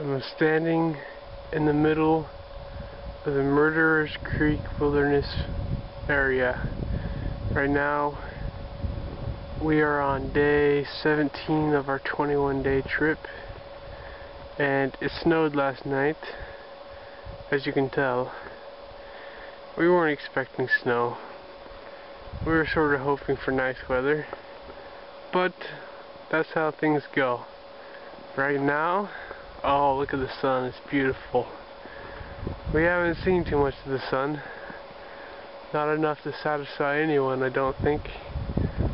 I'm standing in the middle of the Murderers Creek Wilderness area. Right now, we are on day 17 of our 21-day trip, and it snowed last night, as you can tell. We weren't expecting snow. We were sort of hoping for nice weather, but that's how things go. Right now, oh, look at the sun, it's beautiful. We haven't seen too much of the sun. Not enough to satisfy anyone, I don't think.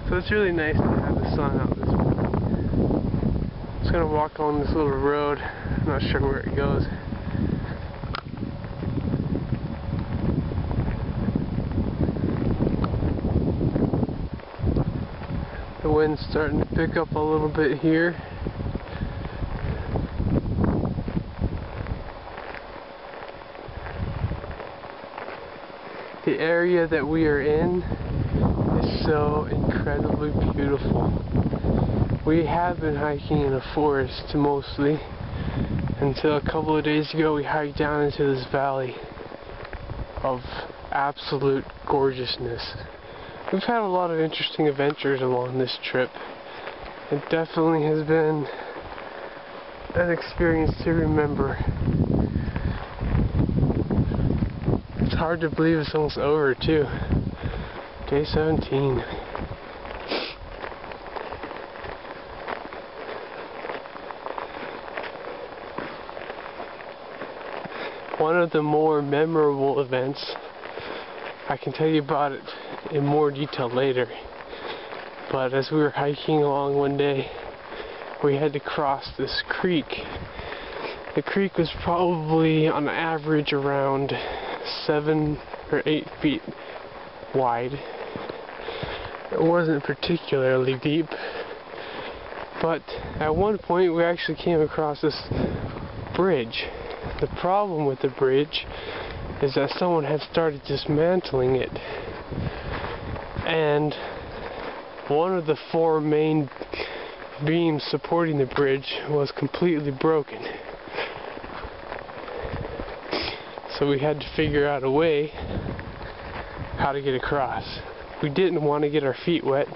So it's really nice to have the sun out this morning. I'm just gonna walk along this little road. I'm not sure where it goes. The wind's starting to pick up a little bit here. The area that we are in is so incredibly beautiful. We have been hiking in a forest mostly until a couple of days ago we hiked down into this valley of absolute gorgeousness. We've had a lot of interesting adventures along this trip. It definitely has been an experience to remember. It's hard to believe it's almost over too. Day 17. One of the more memorable events, I can tell you about it in more detail later, but as we were hiking along one day, we had to cross this creek. The creek was probably on average around 7 or 8 feet wide. It wasn't particularly deep, but at one point we actually came across this bridge. The problem with the bridge is that someone had started dismantling it, and one of the 4 main beams supporting the bridge was completely broken. So we had to figure out a way how to get across. We didn't want to get our feet wet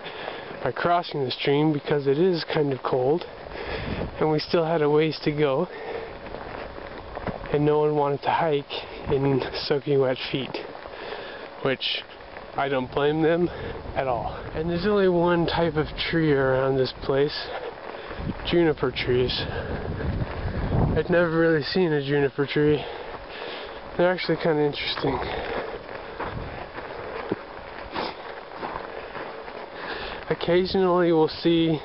by crossing the stream because it is kind of cold and we still had a ways to go, and no one wanted to hike in soaking wet feet, which I don't blame them at all. And there's only one type of tree around this place: juniper trees. I'd never really seen a juniper tree. They're actually kind of interesting. Occasionally we'll see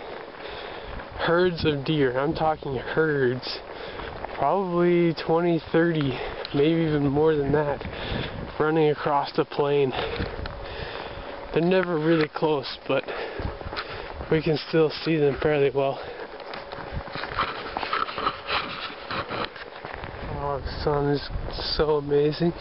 herds of deer. I'm talking herds. Probably 20, 30, maybe even more than that, running across the plain. They're never really close, but we can still see them fairly well. Oh, the sun is so amazing.